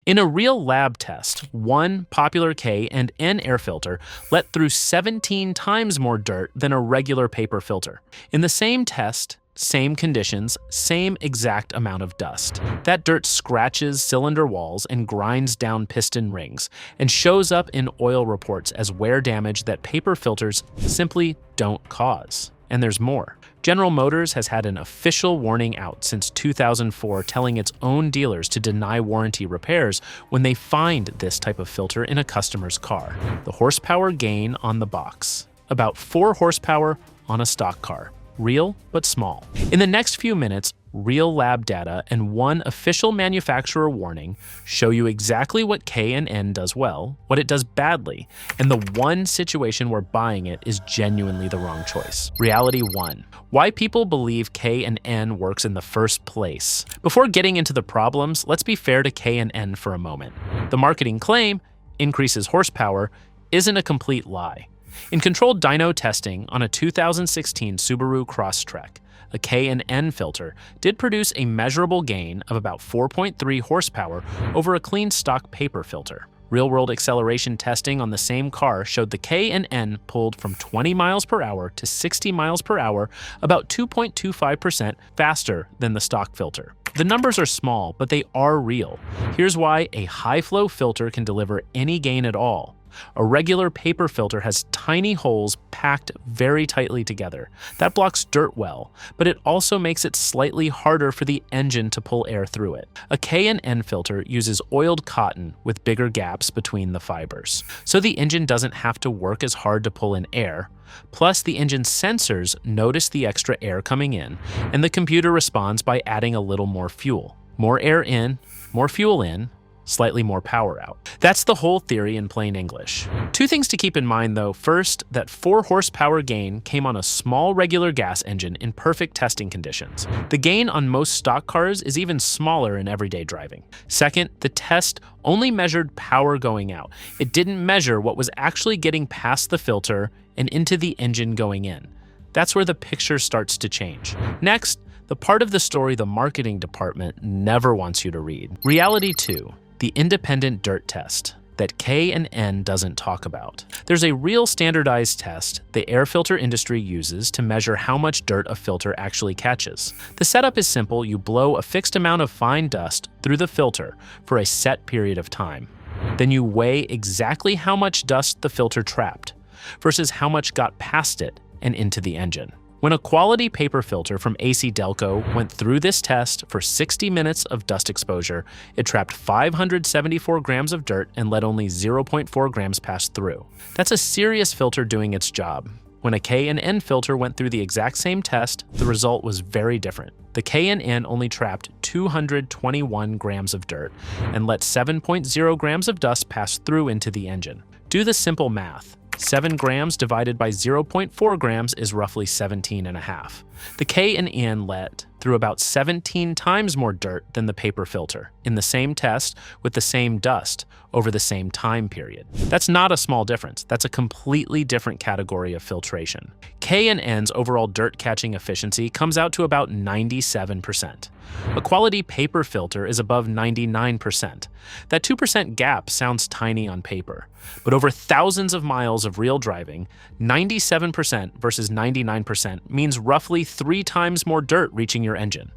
In a real lab test, one popular K and N air filter let through 17 times more dirt than a regular paper filter. In the same test, same conditions, same exact amount of dust. That dirt scratches cylinder walls and grinds down piston rings and shows up in oil reports as wear damage that paper filters simply don't cause. And there's more. General Motors has had an official warning out since 2004 telling its own dealers to deny warranty repairs when they find this type of filter in a customer's car. The horsepower gain on the box. About 4 horsepower on a stock car. Real, but small. In the next few minutes, real lab data and one official manufacturer warning show you exactly what K and N does well, what it does badly, and the one situation where buying it is genuinely the wrong choice. Reality 1. Why people believe K and N works in the first place. Before getting into the problems, let's be fair to K and N for a moment. The marketing claim, increases horsepower, isn't a complete lie. In controlled dyno testing on a 2016 Subaru Crosstrek, a K and N filter did produce a measurable gain of about 4.3 horsepower over a clean stock paper filter. Real-world acceleration testing on the same car showed the K and N pulled from 20 miles per hour to 60 miles per hour about 2.25% faster than the stock filter. The numbers are small, but they are real. Here's why a high-flow filter can deliver any gain at all. A regular paper filter has tiny holes packed very tightly together. That blocks dirt well, but it also makes it slightly harder for the engine to pull air through it. A K and N filter uses oiled cotton with bigger gaps between the fibers, so the engine doesn't have to work as hard to pull in air. Plus, the engine's sensors notice the extra air coming in, and the computer responds by adding a little more fuel. More air in, more fuel in, slightly more power out. That's the whole theory in plain English. 2 things to keep in mind though. First, that 4 horsepower gain came on a small regular gas engine in perfect testing conditions. The gain on most stock cars is even smaller in everyday driving. Second, the test only measured power going out. It didn't measure what was actually getting past the filter and into the engine going in. That's where the picture starts to change. Next, the part of the story the marketing department never wants you to read. Reality 2. The independent dirt test that K and N doesn't talk about. There's a real standardized test the air filter industry uses to measure how much dirt a filter actually catches. The setup is simple. You blow a fixed amount of fine dust through the filter for a set period of time. Then you weigh exactly how much dust the filter trapped versus how much got past it and into the engine. When a quality paper filter from AC Delco went through this test for 60 minutes of dust exposure, it trapped 574 grams of dirt and let only 0.4 grams pass through. That's a serious filter doing its job. When a K and N filter went through the exact same test, the result was very different. The K and N only trapped 221 grams of dirt and let 7.0 grams of dust pass through into the engine. Do the simple math. 7 grams divided by 0.4 grams is roughly 17.5. The K and N let through about 17 times more dirt than the paper filter in the same test with the same dust over the same time period. That's not a small difference. That's a completely different category of filtration. K and N's overall dirt catching efficiency comes out to about 97%. A quality paper filter is above 99%. That 2% gap sounds tiny on paper, but over thousands of miles of real driving, 97% versus 99% means roughly 3 times more dirt reaching your engine.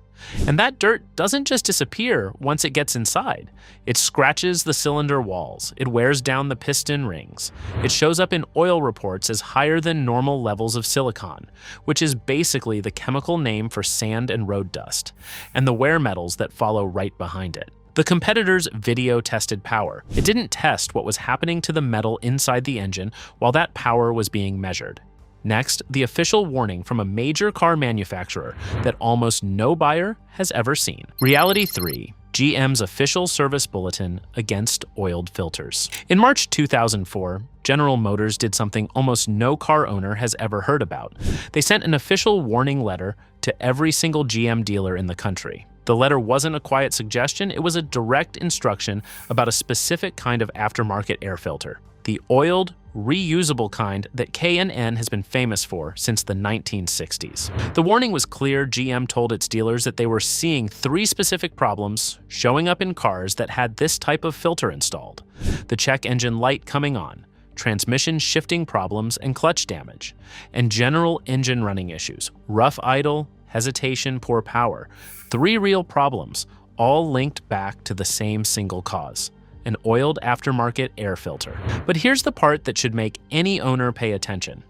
And that dirt doesn't just disappear once it gets inside. It scratches the cylinder walls. It wears down the piston rings. It shows up in oil reports as higher than normal levels of silicon, which is basically the chemical name for sand and road dust, and the wear metals that follow right behind it. The competitor's video tested power. It didn't test what was happening to the metal inside the engine while that power was being measured. Next, the official warning from a major car manufacturer that almost no buyer has ever seen. Reality 3. GM's official service bulletin against oiled filters. In March 2004, General Motors did something almost no car owner has ever heard about. They sent an official warning letter to every single GM dealer in the country. The letter wasn't a quiet suggestion, it was a direct instruction about a specific kind of aftermarket air filter. The oiled, reusable kind that K&N has been famous for since the 1960s. The warning was clear. GM told its dealers that they were seeing 3 specific problems showing up in cars that had this type of filter installed: the check engine light coming on, transmission shifting problems and clutch damage, and general engine running issues, rough idle, hesitation, poor power. 3 real problems, all linked back to the same single cause: an oiled aftermarket air filter. But here's the part that should make any owner pay attention.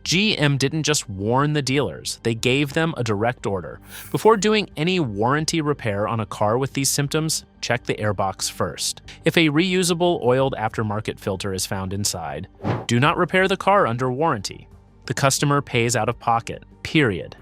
GM didn't just warn the dealers, they gave them a direct order. Before doing any warranty repair on a car with these symptoms, check the airbox first. If a reusable oiled aftermarket filter is found inside, do not repair the car under warranty. The customer pays out of pocket, period.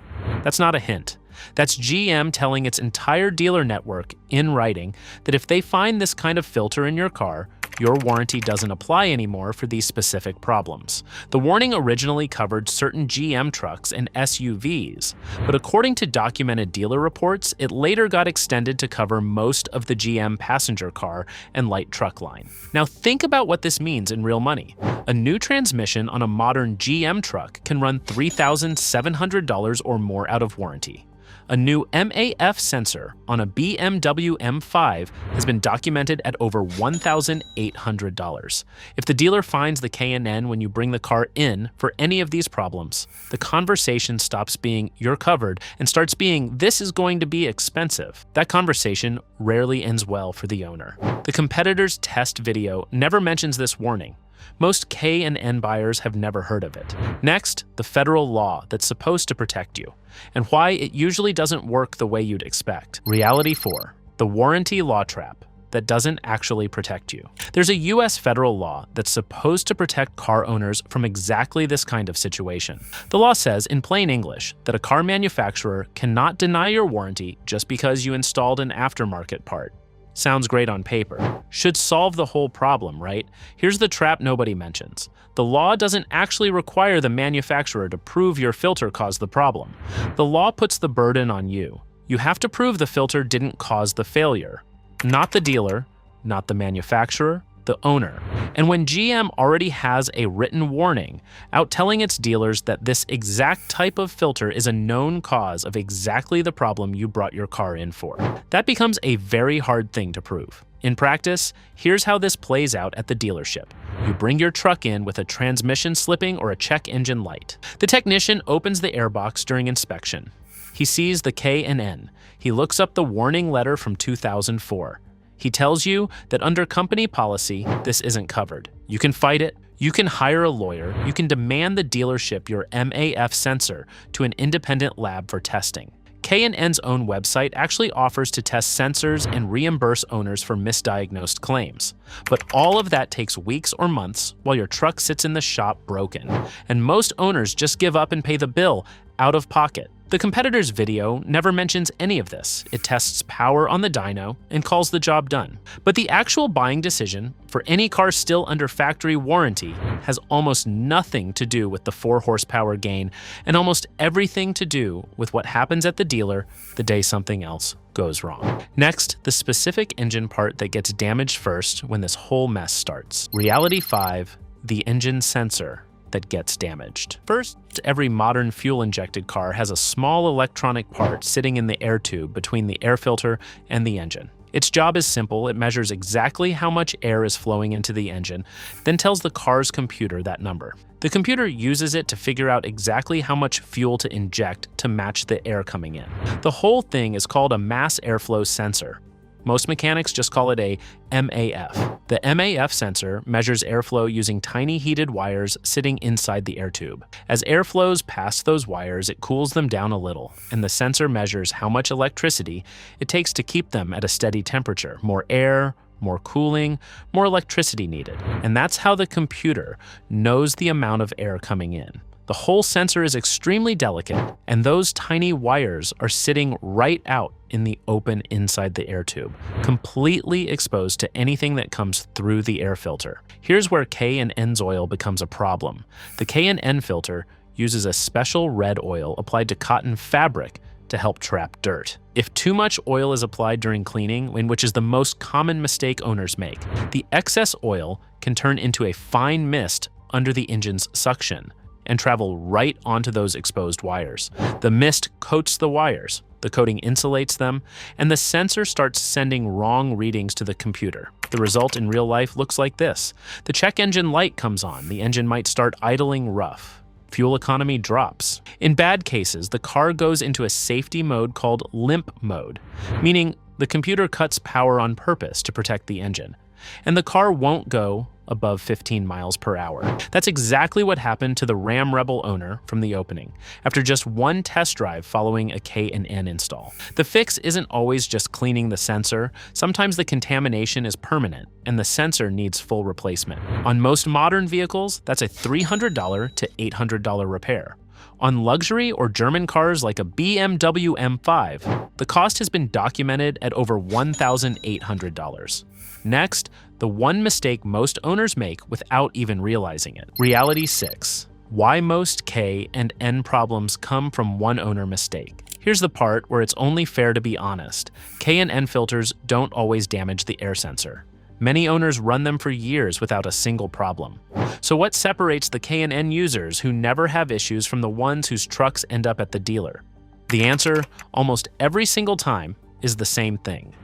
That's not a hint. That's GM telling its entire dealer network in writing that if they find this kind of filter in your car, your warranty doesn't apply anymore for these specific problems. The warning originally covered certain GM trucks and SUVs, but according to documented dealer reports, it later got extended to cover most of the GM passenger car and light truck line. Now think about what this means in real money. A new transmission on a modern GM truck can run $3,700 or more out of warranty. A new MAF sensor on a BMW M5 has been documented at over $1,800. If the dealer finds the K&N when you bring the car in for any of these problems, the conversation stops being "you're covered" and starts being "this is going to be expensive." That conversation rarely ends well for the owner. The competitor's test video never mentions this warning. Most K&N buyers have never heard of it. Next, the federal law that's supposed to protect you, and why it usually doesn't work the way you'd expect. Reality 4, the warranty law trap that doesn't actually protect you. There's a US federal law that's supposed to protect car owners from exactly this kind of situation. The law says, in plain English, that a car manufacturer cannot deny your warranty just because you installed an aftermarket part. Sounds great on paper. Should solve the whole problem, right? Here's the trap nobody mentions. The law doesn't actually require the manufacturer to prove your filter caused the problem. The law puts the burden on you. You have to prove the filter didn't cause the failure. Not the dealer, not the manufacturer, the owner. And when GM already has a written warning out telling its dealers that this exact type of filter is a known cause of exactly the problem you brought your car in for, that becomes a very hard thing to prove. In practice, here's how this plays out at the dealership. You bring your truck in with a transmission slipping or a check engine light. The technician opens the airbox during inspection. He sees the K&N. He looks up the warning letter from 2004. He tells you that under company policy, this isn't covered. You can fight it, you can hire a lawyer, you can demand the dealership your MAF sensor to an independent lab for testing. K&N's own website actually offers to test sensors and reimburse owners for misdiagnosed claims. But all of that takes weeks or months while your truck sits in the shop broken. And most owners just give up and pay the bill out of pocket. The competitor's video never mentions any of this. It tests power on the dyno and calls the job done. But the actual buying decision for any car still under factory warranty has almost nothing to do with the 4 horsepower gain and almost everything to do with what happens at the dealer the day something else goes wrong. Next, the specific engine part that gets damaged first when this whole mess starts. Reality 5, the engine sensor that gets damaged. First, every modern fuel-injected car has a small electronic part sitting in the air tube between the air filter and the engine. Its job is simple. It measures exactly how much air is flowing into the engine, then tells the car's computer that number. The computer uses it to figure out exactly how much fuel to inject to match the air coming in. The whole thing is called a mass airflow sensor. Most mechanics just call it a MAF. The MAF sensor measures airflow using tiny heated wires sitting inside the air tube. As air flows past those wires, it cools them down a little, and the sensor measures how much electricity it takes to keep them at a steady temperature. More air, more cooling, more electricity needed. And that's how the computer knows the amount of air coming in. The whole sensor is extremely delicate, and those tiny wires are sitting right out in the open inside the air tube, completely exposed to anything that comes through the air filter. Here's where K&N's oil becomes a problem. The K&N filter uses a special red oil applied to cotton fabric to help trap dirt. If too much oil is applied during cleaning, which is the most common mistake owners make, the excess oil can turn into a fine mist under the engine's suction and travel right onto those exposed wires. The mist coats the wires, the coating insulates them, and the sensor starts sending wrong readings to the computer. The result in real life looks like this. The check engine light comes on, the engine might start idling rough. Fuel economy drops. In bad cases, the car goes into a safety mode called limp mode, meaning the computer cuts power on purpose to protect the engine, and the car won't go above 15 miles per hour. That's exactly what happened to the Ram Rebel owner from the opening, after just one test drive following a K&N install. The fix isn't always just cleaning the sensor. Sometimes the contamination is permanent, and the sensor needs full replacement. On most modern vehicles, that's a $300 to $800 repair. On luxury or German cars like a BMW M5, the cost has been documented at over $1,800. Next, the one mistake most owners make without even realizing it. Reality 6. Why most K and N problems come from one owner mistake. Here's the part where it's only fair to be honest. K and N filters don't always damage the air sensor. Many owners run them for years without a single problem. So what separates the K and N users who never have issues from the ones whose trucks end up at the dealer? The answer, almost every single time, is the same thing: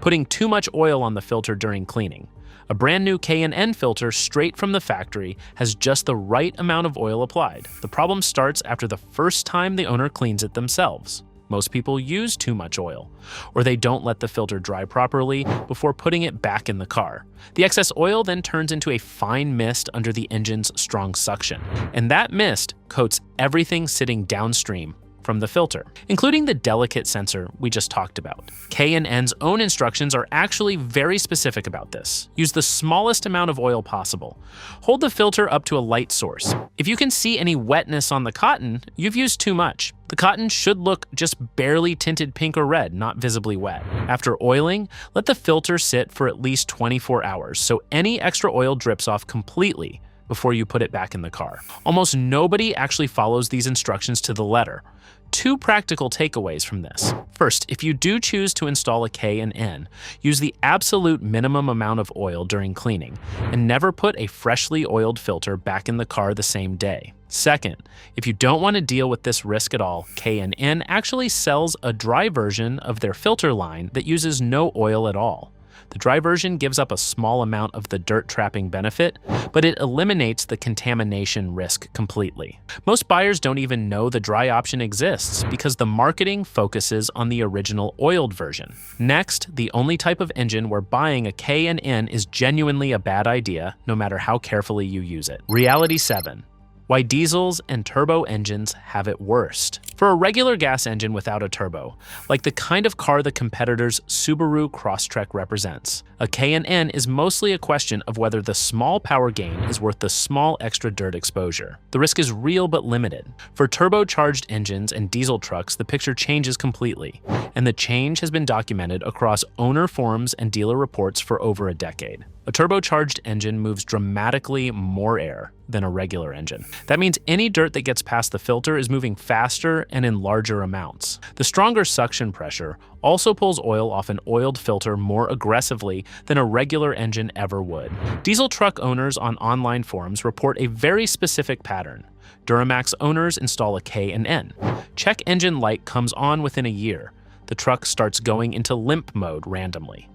putting too much oil on the filter during cleaning. A brand new K&N filter straight from the factory has just the right amount of oil applied. The problem starts after the first time the owner cleans it themselves. Most people use too much oil, or they don't let the filter dry properly before putting it back in the car. The excess oil then turns into a fine mist under the engine's strong suction, and that mist coats everything sitting downstream from the filter, including the delicate sensor we just talked about. K&N's own instructions are actually very specific about this. Use the smallest amount of oil possible. Hold the filter up to a light source. If you can see any wetness on the cotton, you've used too much. The cotton should look just barely tinted pink or red, not visibly wet. After oiling, let the filter sit for at least 24 hours so any extra oil drips off completely before you put it back in the car. Almost nobody actually follows these instructions to the letter. Two practical takeaways from this. First, if you do choose to install a K&N, use the absolute minimum amount of oil during cleaning, and never put a freshly oiled filter back in the car the same day. Second, if you don't want to deal with this risk at all, K&N actually sells a dry version of their filter line that uses no oil at all. The dry version gives up a small amount of the dirt trapping benefit, but it eliminates the contamination risk completely. Most buyers don't even know the dry option exists because the marketing focuses on the original oiled version. Next, the only type of engine where buying a K&N is genuinely a bad idea, no matter how carefully you use it. Reality 7. Why diesels and turbo engines have it worst. For a regular gas engine without a turbo, like the kind of car the competitor's Subaru Crosstrek represents, a K&N is mostly a question of whether the small power gain is worth the small extra dirt exposure. The risk is real but limited. For turbocharged engines and diesel trucks, the picture changes completely, and the change has been documented across owner forums and dealer reports for over a decade. A turbocharged engine moves dramatically more air than a regular engine. That means any dirt that gets past the filter is moving faster and in larger amounts. The stronger suction pressure also pulls oil off an oiled filter more aggressively than a regular engine ever would. Diesel truck owners on online forums report a very specific pattern. Duramax owners install a K&N. Check engine light comes on within a year. The truck starts going into limp mode randomly.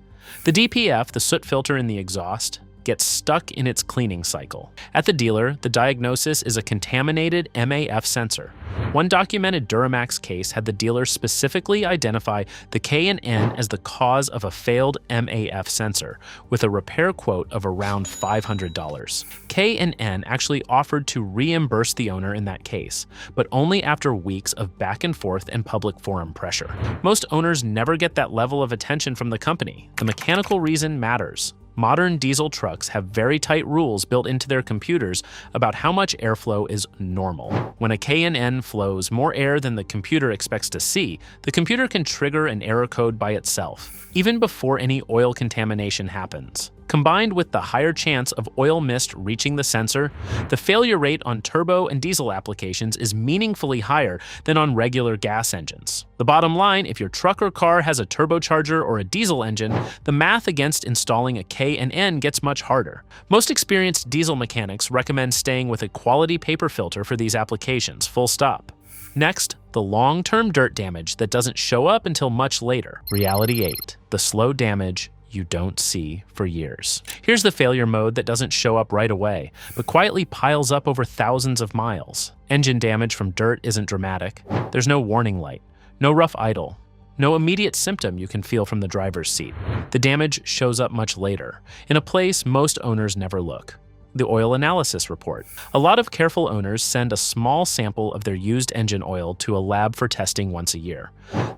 The DPF, the soot filter in the exhaust, gets stuck in its cleaning cycle. At the dealer, the diagnosis is a contaminated MAF sensor. One documented Duramax case had the dealer specifically identify the K&N as the cause of a failed MAF sensor, with a repair quote of around $500. K&N actually offered to reimburse the owner in that case, but only after weeks of back and forth and public forum pressure. Most owners never get that level of attention from the company. The mechanical reason matters. Modern diesel trucks have very tight rules built into their computers about how much airflow is normal. When a K&N flows more air than the computer expects to see, the computer can trigger an error code by itself, even before any oil contamination happens. Combined with the higher chance of oil mist reaching the sensor, the failure rate on turbo and diesel applications is meaningfully higher than on regular gas engines. The bottom line, if your truck or car has a turbocharger or a diesel engine, the math against installing a K and N gets much harder. Most experienced diesel mechanics recommend staying with a quality paper filter for these applications, full stop. Next, the long-term dirt damage that doesn't show up until much later. Reality 8, the slow damage you don't see for years. Here's the failure mode that doesn't show up right away, but quietly piles up over thousands of miles. Engine damage from dirt isn't dramatic. There's no warning light, no rough idle, no immediate symptom you can feel from the driver's seat. The damage shows up much later, in a place most owners never look. The oil analysis report. A lot of careful owners send a small sample of their used engine oil to a lab for testing once a year.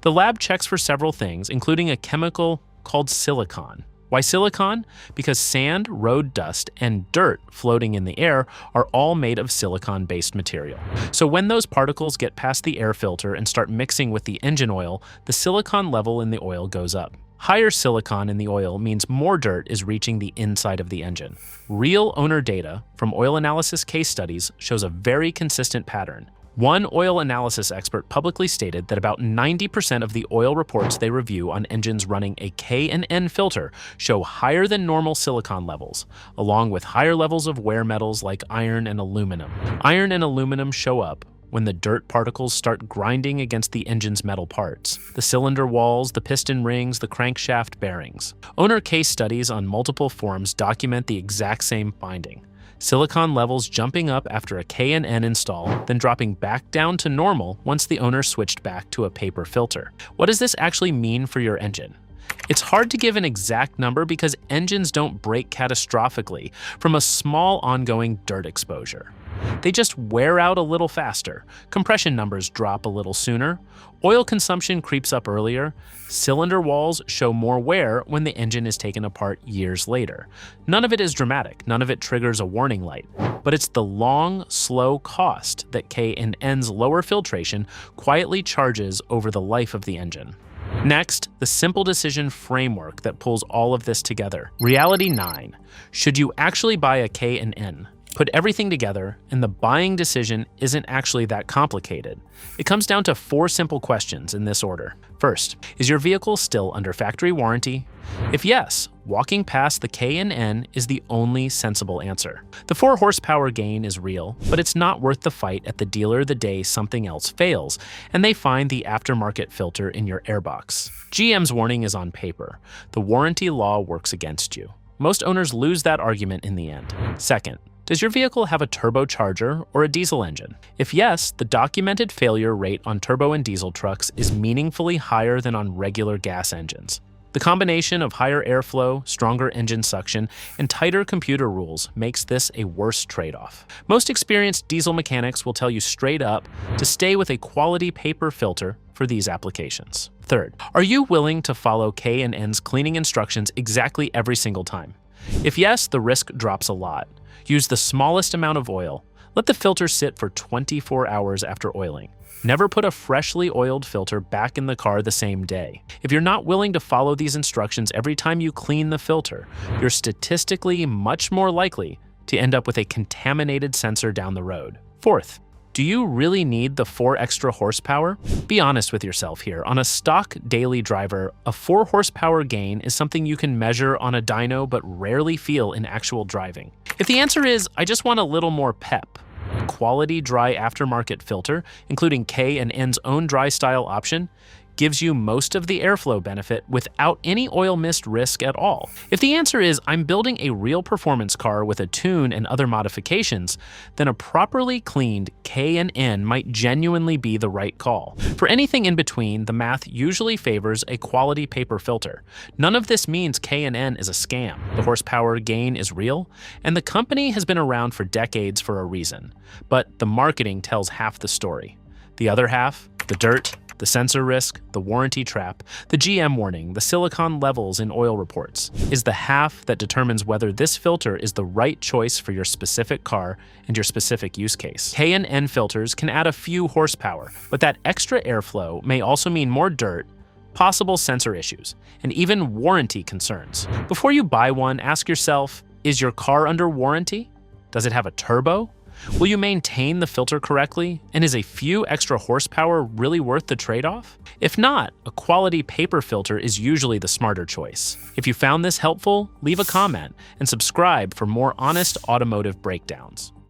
The lab checks for several things, including a chemical called silicon. Why silicon? Because sand, road dust, and dirt floating in the air are all made of silicon-based material. So when those particles get past the air filter and start mixing with the engine oil, the silicon level in the oil goes up. Higher silicon in the oil means more dirt is reaching the inside of the engine. Real owner data from oil analysis case studies shows a very consistent pattern. One oil analysis expert publicly stated that about 90% of the oil reports they review on engines running a K and N filter show higher than normal silicon levels, along with higher levels of wear metals like iron and aluminum. Iron and aluminum show up when the dirt particles start grinding against the engine's metal parts, the cylinder walls, the piston rings, the crankshaft bearings. Owner case studies on multiple forums document the exact same finding. Silicon levels jumping up after a K and N install, then dropping back down to normal once the owner switched back to a paper filter. What does this actually mean for your engine? It's hard to give an exact number because engines don't break catastrophically from a small ongoing dirt exposure. They just wear out a little faster, compression numbers drop a little sooner, oil consumption creeps up earlier, cylinder walls show more wear when the engine is taken apart years later. None of it is dramatic, none of it triggers a warning light, but it's the long, slow cost that K and N's lower filtration quietly charges over the life of the engine. Next, the simple decision framework that pulls all of this together. Reality 9. Should you actually buy a K and N? Put everything together, and the buying decision isn't actually that complicated. It comes down to 4 simple questions in this order. First, is your vehicle still under factory warranty? If yes, walking past the K and N is the only sensible answer. The 4 horsepower gain is real, but it's not worth the fight at the dealer the day something else fails, and they find the aftermarket filter in your airbox. GM's warning is on paper. The warranty law works against you. Most owners lose that argument in the end. Second, does your vehicle have a turbocharger or a diesel engine? If yes, the documented failure rate on turbo and diesel trucks is meaningfully higher than on regular gas engines. The combination of higher airflow, stronger engine suction, and tighter computer rules makes this a worse trade-off. Most experienced diesel mechanics will tell you straight up to stay with a quality paper filter for these applications. Third, are you willing to follow K and N's cleaning instructions exactly every single time? If yes, the risk drops a lot. Use the smallest amount of oil. Let the filter sit for 24 hours after oiling. Never put a freshly oiled filter back in the car the same day. If you're not willing to follow these instructions every time you clean the filter, you're statistically much more likely to end up with a contaminated sensor down the road. Fourth, do you really need the 4 extra horsepower? Be honest with yourself here. On a stock daily driver, a 4 horsepower gain is something you can measure on a dyno but rarely feel in actual driving. If the answer is, I just want a little more pep, a quality dry aftermarket filter, including K and N's own dry style option, gives you most of the airflow benefit without any oil mist risk at all. If the answer is, I'm building a real performance car with a tune and other modifications, then a properly cleaned K and N might genuinely be the right call. For anything in between, the math usually favors a quality paper filter. None of this means K and N is a scam. The horsepower gain is real, and the company has been around for decades for a reason. But the marketing tells half the story. The other half, the dirt, the sensor risk, the warranty trap, the GM warning, the silicon levels in oil reports, is the half that determines whether this filter is the right choice for your specific car and your specific use case. K and N filters can add a few horsepower, but that extra airflow may also mean more dirt, possible sensor issues, and even warranty concerns. Before you buy one, ask yourself, is your car under warranty? Does it have a turbo? Will you maintain the filter correctly? And is a few extra horsepower really worth the trade-off? If not, a quality paper filter is usually the smarter choice. If you found this helpful, leave a comment and subscribe for more honest automotive breakdowns.